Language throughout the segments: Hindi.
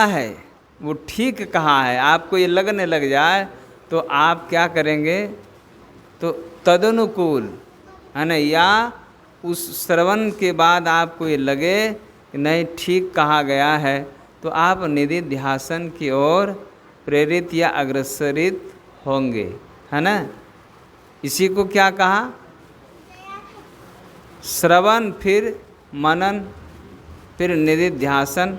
है वो ठीक कहाँ है, आपको ये लगने लग जाए तो आप क्या करेंगे, तो तदनुकूल है ना, या उस श्रवण के बाद आपको ये लगे कि नहीं ठीक कहा गया है, तो आप निधिध्यासन की ओर प्रेरित या अग्रसरित होंगे, है ना। इसी को क्या कहा, श्रवण फिर मनन फिर निधिध्यासन,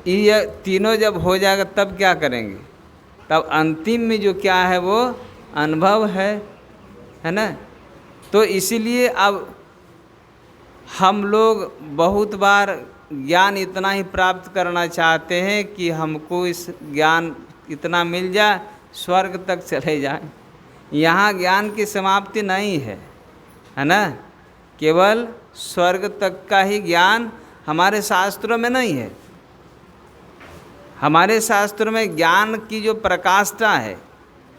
ये तीनों जब हो जाएगा तब क्या करेंगे, तब अंतिम में जो क्या है वो अनुभव है ना। तो इसीलिए अब हम लोग बहुत बार ज्ञान इतना ही प्राप्त करना चाहते हैं कि हमको इस ज्ञान इतना मिल जाए स्वर्ग तक चले जाए। यहाँ ज्ञान की समाप्ति नहीं है ना, केवल स्वर्ग तक का ही ज्ञान हमारे शास्त्रों में नहीं है। हमारे शास्त्रों में ज्ञान की जो प्रकाष्ठा है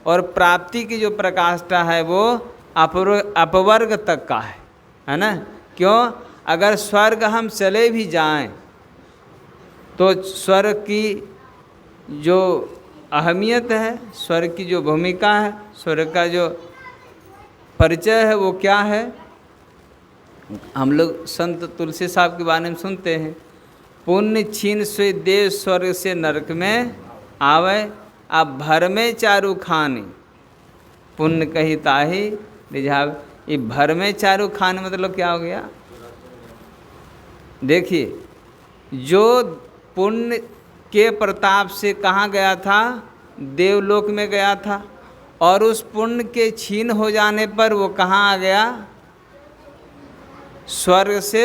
और प्राप्ति की जो प्रकाष्ठा है वो अपवर्ग तक का है ना। क्यों, अगर स्वर्ग हम चले भी जाएं तो स्वर्ग की जो अहमियत है, स्वर्ग की जो भूमिका है, स्वर्ग का जो परिचय है वो क्या है। हम लोग संत तुलसी साहब के बारे में सुनते हैं, पुण्य छीन से देव स्वर्ग से नरक में आवे, अब भर में चारू खानी पुण्य कही ताही रिझावे। ये भर में चारू खानी मतलब क्या हो गया, देखिए जो पुण्य के प्रताप से कहाँ गया था, देवलोक में गया था, और उस पुण्य के छीन हो जाने पर वो कहाँ आ गया, स्वर्ग से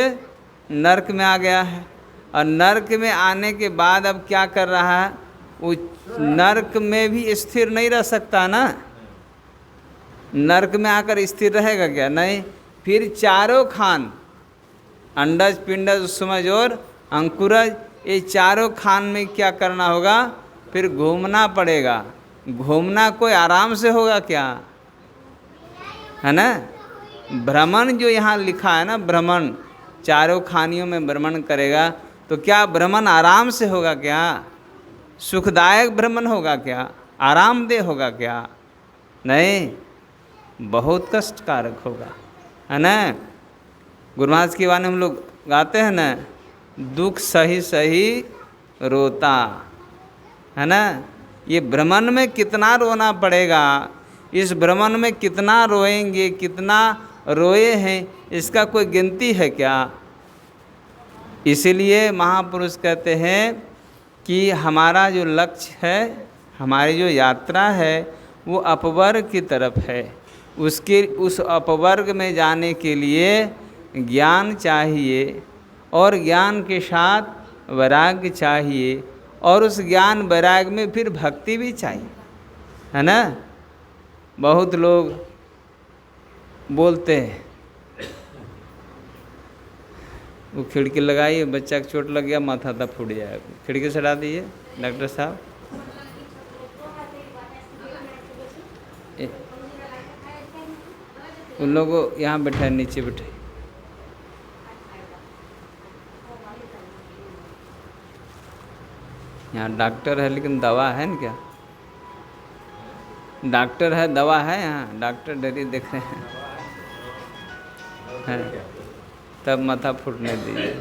नरक में आ गया है। और नरक में आने के बाद अब क्या कर रहा है, वो नरक में भी स्थिर नहीं रह सकता ना। नरक में आकर स्थिर रहेगा क्या, नहीं। फिर चारों खान, अंडज पिंडज सुमज और अंकुरज, ये चारों खान में क्या करना होगा, फिर घूमना पड़ेगा। घूमना कोई आराम से होगा क्या, है ना। भ्रमण जो यहाँ लिखा है ना, भ्रमण चारों खानियों में भ्रमण करेगा, तो क्या भ्रमण आराम से होगा क्या, सुखदायक भ्रमण होगा क्या, आरामदेह होगा क्या, नहीं, बहुत कष्टकारक होगा, है ना। गुरु महाराज की वाणी हम लोग गाते हैं ना, दुख सही सही रोता, है ना। ये भ्रमण में कितना रोना पड़ेगा, इस भ्रमण में कितना रोएंगे, कितना रोए हैं, इसका कोई गिनती है क्या। इसीलिए महापुरुष कहते हैं कि हमारा जो लक्ष्य है, हमारी जो यात्रा है वो अपवर्ग की तरफ है। उस अपवर्ग में जाने के लिए ज्ञान चाहिए, और ज्ञान के साथ वैराग्य चाहिए, और उस ज्ञान वैराग्य में फिर भक्ति भी चाहिए, है ना। बहुत लोग बोलते हैं वो खिड़की लगाइए, बच्चा को चोट लग गया, माथा तक फूट जाएगा, खिड़की से हटा दीजिए डॉक्टर साहब। उन लोगों को यहाँ बैठाए, नीचे बैठाए। यहाँ डॉक्टर है लेकिन दवा है ना क्या, डॉक्टर है दवा है, यहाँ डॉक्टर डेली देख रहे हैं, तब माथा फूटने दीजिए।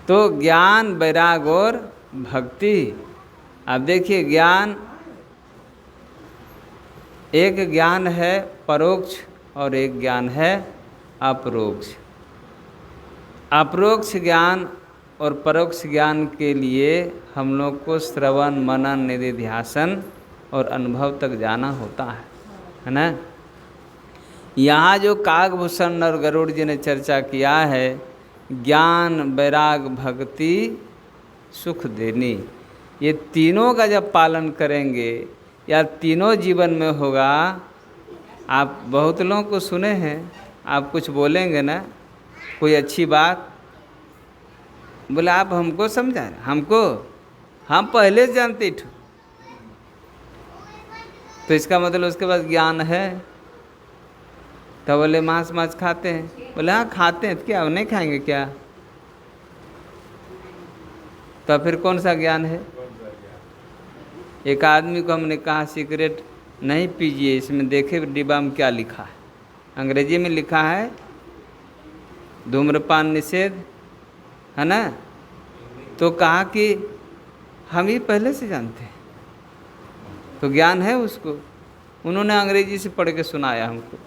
तो ज्ञान वैराग और भक्ति, अब देखिए ज्ञान, एक ज्ञान है परोक्ष और एक ज्ञान है अपरोक्ष। अपरोक्ष ज्ञान और परोक्ष ज्ञान के लिए हम लोग को श्रवण मनन निधिध्यासन और अनुभव तक जाना होता है ना। यहाँ जो काकभूषण और गरुड़ जी ने चर्चा किया है, ज्ञान वैराग भक्ति सुख देनी, ये तीनों का जब पालन करेंगे या तीनों जीवन में होगा। आप बहुत लोगों को सुने हैं, आप कुछ बोलेंगे ना, कोई अच्छी बात बोले, आप हमको समझा, हमको हम पहले से जानते थे, तो इसका मतलब उसके पास ज्ञान है। तो बोले मांस खाते हैं, बोले हाँ खाते हैं, तो क्या नहीं खाएंगे क्या, तो फिर कौन सा ज्ञान है? एक आदमी को हमने कहा सिगरेट नहीं पीजिए, इसमें देखे डिब्बा में क्या लिखा है। अंग्रेजी में लिखा है धूम्रपान निषेध, है ना। तो कहा कि हम ही पहले से जानते हैं, तो ज्ञान है उसको। उन्होंने अंग्रेजी से पढ़ के सुनाया हमको,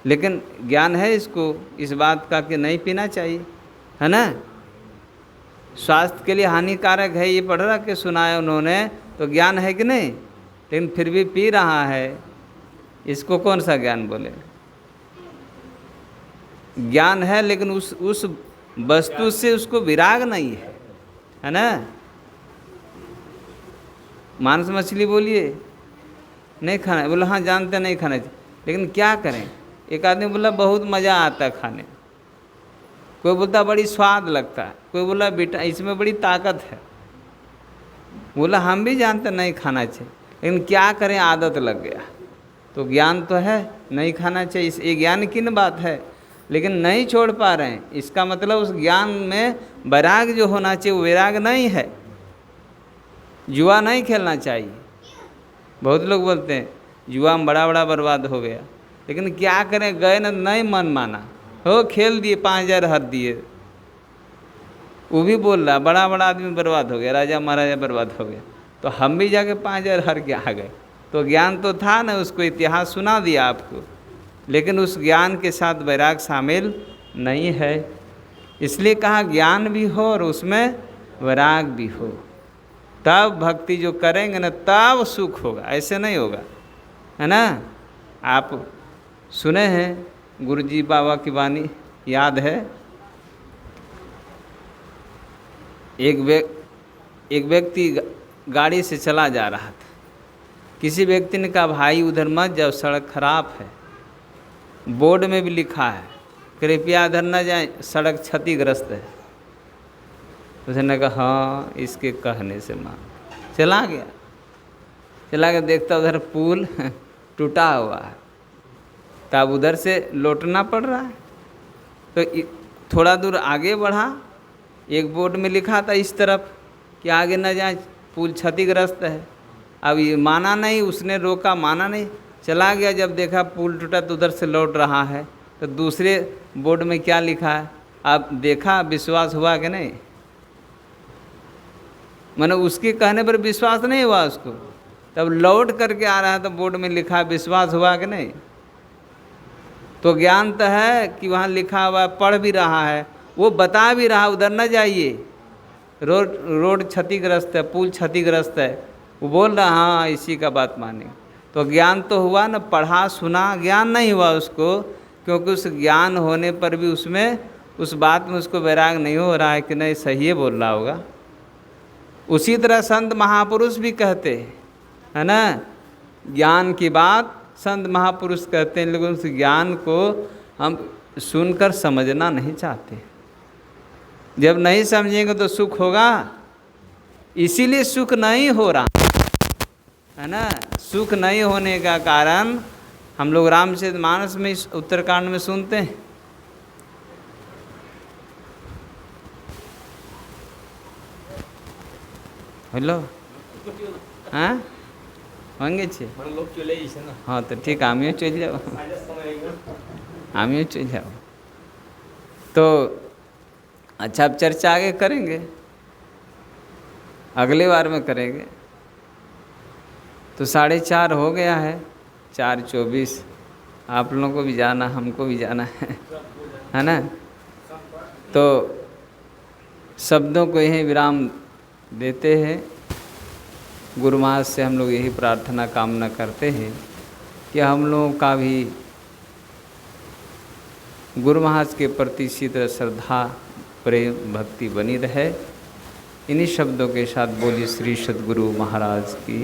लेकिन ज्ञान है इसको इस बात का कि नहीं पीना चाहिए, है ना। स्वास्थ्य के लिए हानिकारक है ये पढ़ रहा के सुनाया उन्होंने, तो ज्ञान है कि नहीं। लेकिन फिर भी पी रहा है, इसको कौन सा ज्ञान बोले? ज्ञान है लेकिन उस वस्तु से उसको विराग नहीं है ना। मांस मछली बोलिए नहीं खाना है, बोला हाँ जानते नहीं खाना चाहिए, लेकिन क्या करें। एक आदमी बोला बहुत मज़ा आता है खाने, कोई बोलता बड़ी स्वाद लगता है, कोई बोला बेटा इसमें बड़ी ताकत है। बोला हम भी जानते नहीं खाना चाहिए, लेकिन क्या करें आदत लग गया। तो ज्ञान तो है नहीं खाना चाहिए, ये ज्ञान की न बात है, लेकिन नहीं छोड़ पा रहे हैं। इसका मतलब उस ज्ञान में वैराग जो होना चाहिए वो वैराग नहीं है। जुआ नहीं खेलना चाहिए। बहुत लोग बोलते हैं जुआ में बड़ा बड़ा बर्बाद हो गया, लेकिन क्या करें, गए ना, नहीं मन माना, हो खेल दिए 5,000 हार दिए। वो भी बोल रहा बड़ा बड़ा आदमी बर्बाद हो गया, राजा महाराजा बर्बाद हो गया, तो हम भी जाके 5,000 हार के आ गए। तो ज्ञान तो था ना, उसको इतिहास सुना दिया आपको, लेकिन उस ज्ञान के साथ वैराग शामिल नहीं है। इसलिए कहा ज्ञान भी हो और उसमें वैराग भी हो, तब भक्ति जो करेंगे ना तब सुख होगा, ऐसे नहीं होगा, है ना। आप सुने हैं गुरुजी बाबा की वाणी, याद है। एक व्यक्ति गाड़ी से चला जा रहा था, किसी व्यक्ति ने कहा भाई उधर मत जाओ, सड़क खराब है, बोर्ड में भी लिखा है कृपया इधर न जाए, सड़क क्षतिग्रस्त है। उसने कहा हाँ इसके कहने से मान, चला गया देखता उधर पुल टूटा हुआ है, तब उधर से लौटना पड़ रहा है। तो थोड़ा दूर आगे बढ़ा, एक बोर्ड में लिखा था इस तरफ कि आगे न जाए, पुल क्षतिग्रस्त है। अब ये माना नहीं, उसने रोका, माना नहीं, चला गया। जब देखा पुल टूटा तो उधर से लौट रहा है, तो दूसरे बोर्ड में क्या लिखा है, अब देखा, विश्वास हुआ कि नहीं। मैंने उसके कहने पर विश्वास नहीं हुआ उसको, तब लौट करके आ रहा है तो बोर्ड में लिखा, विश्वास हुआ कि नहीं। तो ज्ञान तो है कि वहाँ लिखा हुआ, पढ़ भी रहा है, वो बता भी रहा उधर न जाइए, रोड क्षतिग्रस्त है, पुल क्षतिग्रस्त है, वो बोल रहा हाँ इसी का बात माने। तो ज्ञान तो हुआ ना, पढ़ा सुना, ज्ञान नहीं हुआ उसको, क्योंकि उस ज्ञान होने पर भी उसमें उस बात में उसको वैराग नहीं हो रहा है कि नहीं सही है बोल रहा होगा। उसी तरह संत महापुरुष भी कहते हैं, है ना, ज्ञान की बात संत महापुरुष कहते हैं, लेकिन उस ज्ञान को हम सुनकर समझना नहीं चाहते। जब नहीं समझेंगे तो सुख होगा, इसीलिए सुख नहीं हो रहा है ना। सुख नहीं होने का कारण हम लोग रामचरितमानस में उत्तरकांड में सुनते हैं। हेलो हाँ होंगे छे हाँ तो ठीक, आमियो चल जाओ, आमियो चल जाओ। तो अच्छा, अब चर्चा आगे करेंगे, अगले बार में करेंगे। तो 4:30 हो गया है, 4:24। आप लोगों को भी जाना, हमको भी जाना है ना। तो शब्दों को यही विराम देते हैं। गुरु महाराज से हम लोग यही प्रार्थना कामना करते हैं कि हम लोगों का भी गुरु महाराज के प्रति इसी तरह श्रद्धा प्रेम भक्ति बनी रहे। इन्हीं शब्दों के साथ बोलिए श्री सद्गुरु महाराज की।